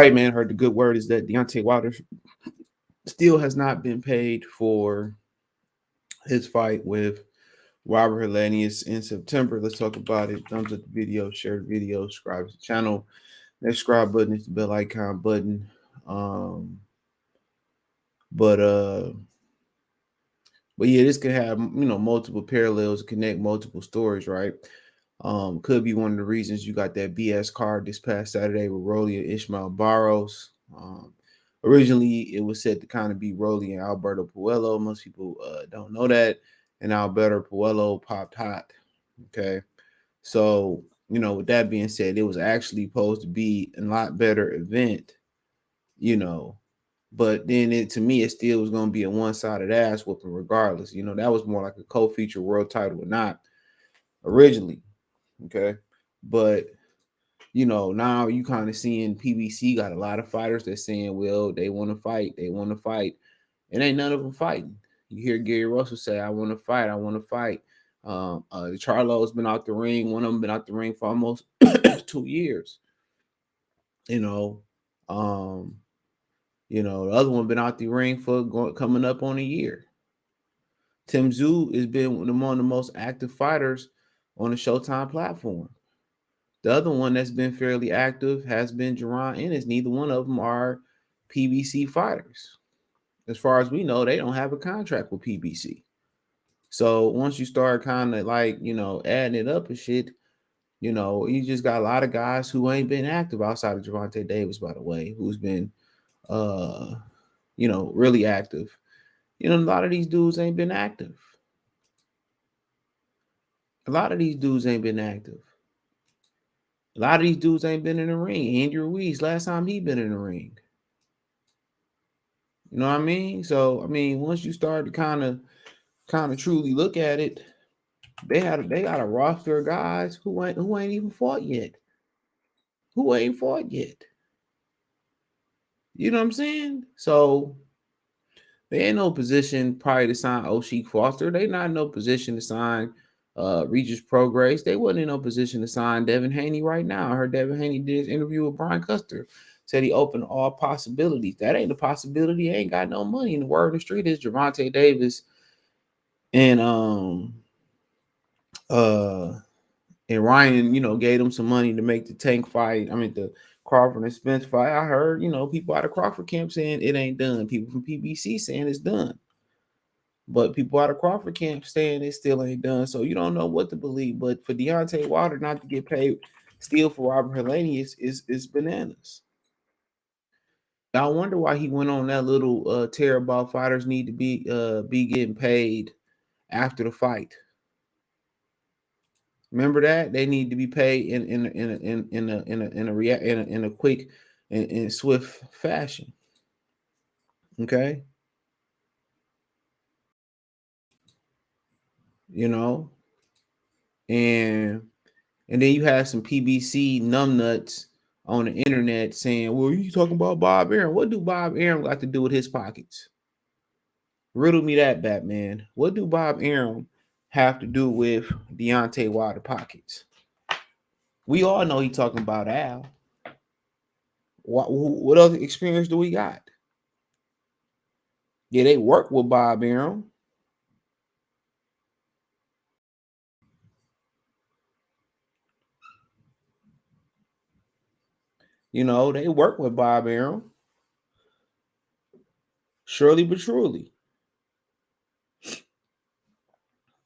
right, man. Heard the good word is that Deontay Wilder still has not been paid for his fight with Robert Helenius in September. Let's talk about it. Thumbs up the video, share the video, subscribe to the channel. That subscribe button is the bell icon button. Um, but uh, but yeah, this could have multiple parallels, connect multiple stories, right? Could be one of the reasons you got that BS card this past Saturday with Rolly and Ishmael Barros. Originally, it was said to kind of be Rolly and Alberto Puello. Most people don't know that, and Alberto Puello popped hot. Okay, so with that being said, it was actually supposed to be a lot better event, you know. But then to me, it still was going to be a one-sided ass whooping regardless. That was more like a co-feature world title or not originally. Okay. But now you kind of seeing PBC got a lot of fighters that saying, well, they want to fight. They want to fight. And ain't none of them fighting. You hear Gary Russell say, I want to fight. I want to fight. Charlo's been out the ring. One of them been out the ring for almost 2 years. Um, the other one been out the ring for coming up on a year. Tim Tszyu has been one of the most active fighters on the Showtime platform. The other one that's been fairly active has been Jerron Ennis. Neither one of them are PBC fighters. As far as we know, they don't have a contract with PBC. So once you start kind of adding it up and shit, you just got a lot of guys who ain't been active outside of Gervonta Davis, by the way, who's been really active. A lot of these dudes ain't been active. A lot of these dudes ain't been active. A lot of these dudes ain't been in the ring. Andrew Ruiz, last time he been in the ring. You know what I mean? So once you start to kind of truly look at it, they got a roster of guys who ain't even fought yet. Who ain't fought yet? You know what I'm saying? So they ain't no position probably to sign O'Sheik Foster. They not in no position to sign Regis Prograis. They wasn't in no position to sign Devin Haney right now. I heard Devin Haney did his interview with Brian Custer. Said he opened all possibilities. That ain't a possibility. He ain't got no money. And the word in the street is Gervonta Davis and Ryan, gave them some money to make the Tank fight. The Crawford and Spence fight. I heard, people out of Crawford camp saying it ain't done. People from PBC saying it's done. But people out of Crawford camp saying it still ain't done. So you don't know what to believe. But for Deontay Wilder not to get paid still for Robert Helenius is bananas. I wonder why he went on that little tear about fighters need to be getting paid after the fight. Remember that they need to be paid in a quick and swift fashion. Okay, and then you have some PBC numbnuts on the internet saying, "Well, you talking about Bob Arum? What do Bob Arum got to do with his pockets? Riddle me that, Batman. What do Bob Arum have to do with Deontay Wilder pockets? We all know he talking about Al. What other experience do we got? Yeah, they work with Bob Arum. They work with Bob Arum. Surely but truly.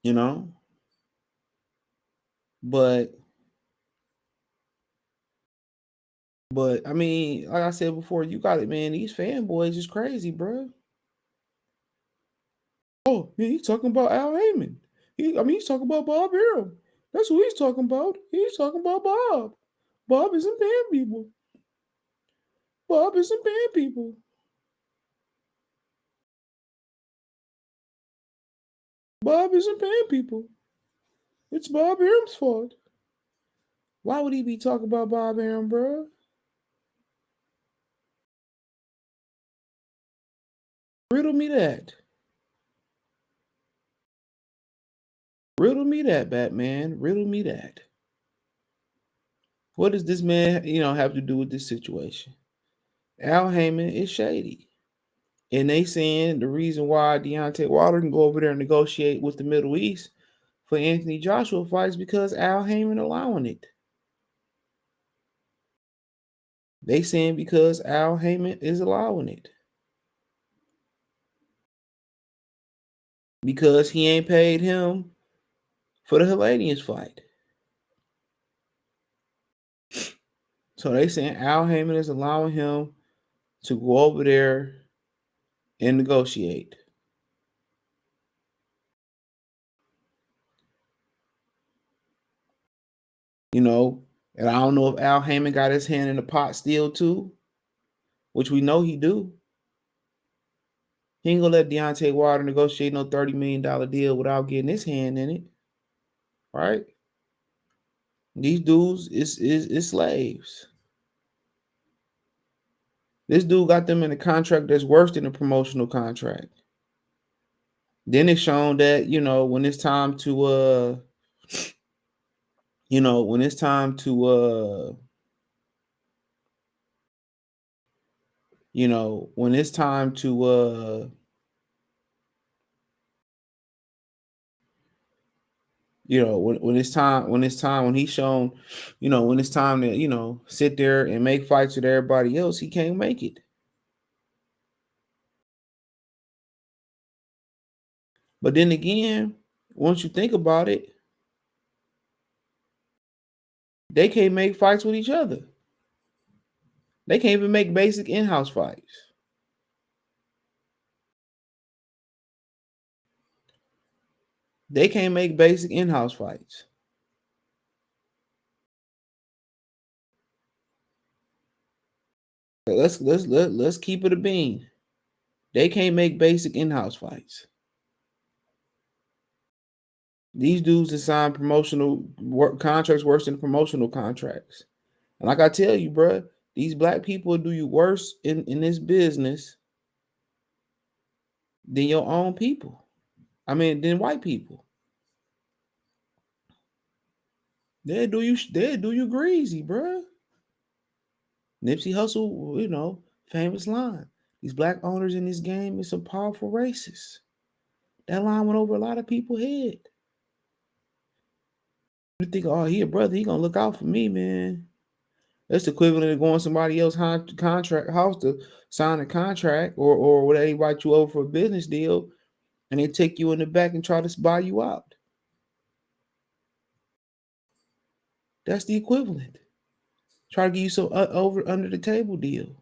You know? But like I said before, you got it, man. These fanboys is crazy, bro. Oh, yeah, he's talking about Al Heyman. He's talking about Bob Arum. That's who he's talking about. He's talking about Bob. Bob isn't paying people. Bob isn't paying people. Bob isn't paying people. It's Bob Arum's fault. Why would he be talking about Bob Arum, bro? Riddle me that. Riddle me that, Batman. Riddle me that. What does this man, have to do with this situation? Al Heyman is shady. And they saying the reason why Deontay Wilder can go over there and negotiate with the Middle East for Anthony Joshua fights because Al Heyman allowing it. They saying because Al Heyman is allowing it. Because he ain't paid him for the Helenius fight. So they saying Al Heyman is allowing him to go over there and negotiate. You know, and I don't know if Al Heyman got his hand in the pot still too, which we know he do. He ain't gonna let Deontay Wilder negotiate no $30 million deal without getting his hand in it, right? These dudes is slaves. This dude got them in a contract that's worse than a promotional contract. Then it's shown that when it's time to when it's time to when it's time to when he's shown, when it's time to, sit there and make fights with everybody else, he can't make it. But then again, once you think about it, they can't make fights with each other. They can't even make basic in-house fights. They can't make basic in-house fights. Let's keep it a bean. They can't make basic in-house fights. These dudes have signed promotional contracts worse than promotional contracts. And like I tell you, bro, these black people do you worse in this business than your own people. I mean, than white people. They do you greasy, bro. Nipsey Hussle, famous line. These black owners in this game is some powerful racists. That line went over a lot of people's head. You think, oh, he a brother, he gonna look out for me, man. That's the equivalent of going to somebody else's contract house to sign a contract, or where they write you over for a business deal, and they take you in the back and try to buy you out. That's the equivalent. Try to give you some over under the table deal.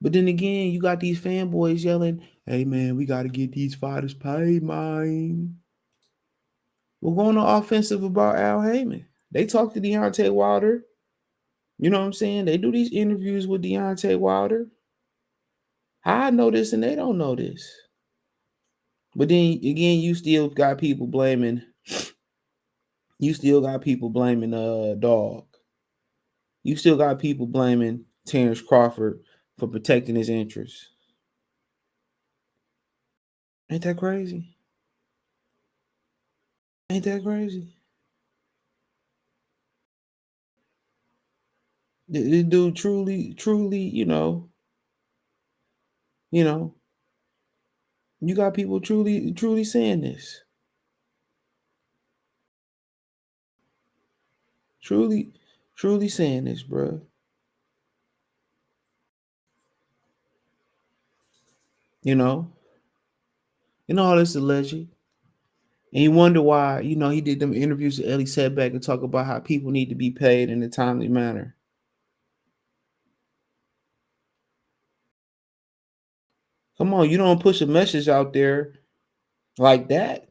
But then again, you got these fanboys yelling, "Hey man, we got to get these fighters paid, man." We're going on offensive about Al Heyman. They talk to Deontay Wilder. You know what I'm saying? They do these interviews with Deontay Wilder. I know this and they don't know this. But then again, you still got people blaming. You still got people blaming Dog. You still got people blaming Terrence Crawford for protecting his interests. Ain't that crazy? Ain't that crazy? This dude truly, you got people truly saying this. Truly saying this, bro. You know, all this alleged. And you wonder why, he did them interviews with Ellie Setback and talk about how people need to be paid in a timely manner. Come on, you don't push a message out there like that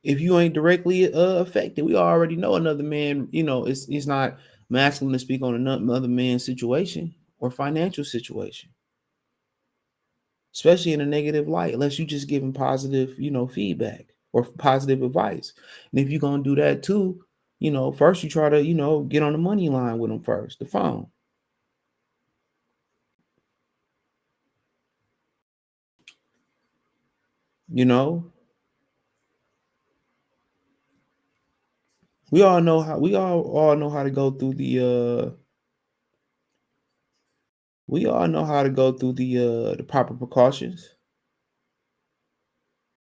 if you ain't directly affected. We already know another man, it's not masculine to speak on another man's situation or financial situation, especially in a negative light, unless you just give him positive, feedback or positive advice. And if you're going to do that too, first you try to, get on the money line with him first, the phone. You know, We all know how we all know how to go through the proper precautions.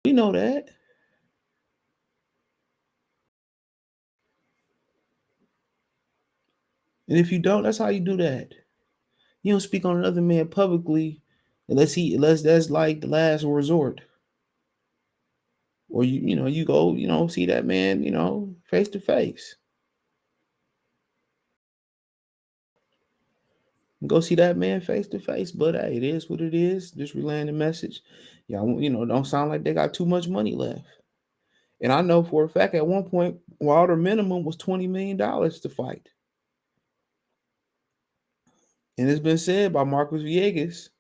We know that. And if you don't, that's how you do that. You don't speak on another man publicly unless that's like the last resort. Or you go, see that man, face to face. Go see that man face to face. But hey, it is what it is. Just relaying the message. Y'all, don't sound like they got too much money left. And I know for a fact at one point, Wilder minimum was $20 million to fight. And it's been said by Marcos Villegas.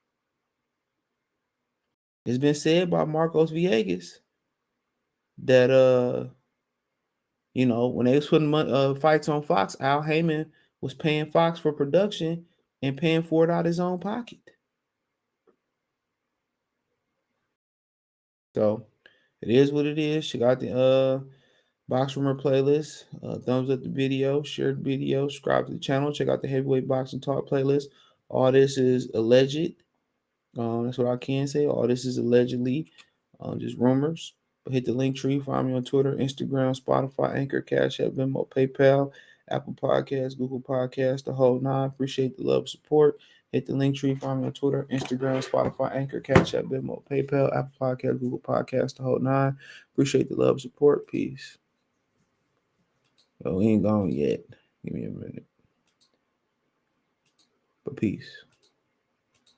It's been said by Marcos Villegas that when they was putting fights on Fox, Al Heyman was paying Fox for production and paying for it out of his own pocket. So it is what it is. Check out the Box Rumor playlist. Thumbs up the video, share the video, subscribe to the channel, check out the Heavyweight Boxing Talk playlist. All this is alleged. That's what I can say. All this is allegedly just rumors. But hit the link tree. Find me on Twitter, Instagram, Spotify, Anchor, Cash App, Venmo, PayPal, Apple Podcasts, Google Podcasts, the whole nine. Appreciate the love, support. Hit the link tree. Find me on Twitter, Instagram, Spotify, Anchor, Cash App, Venmo, PayPal, Apple Podcasts, Google Podcasts, the whole nine. Appreciate the love, support. Peace. Yo, we ain't gone yet. Give me a minute. But peace.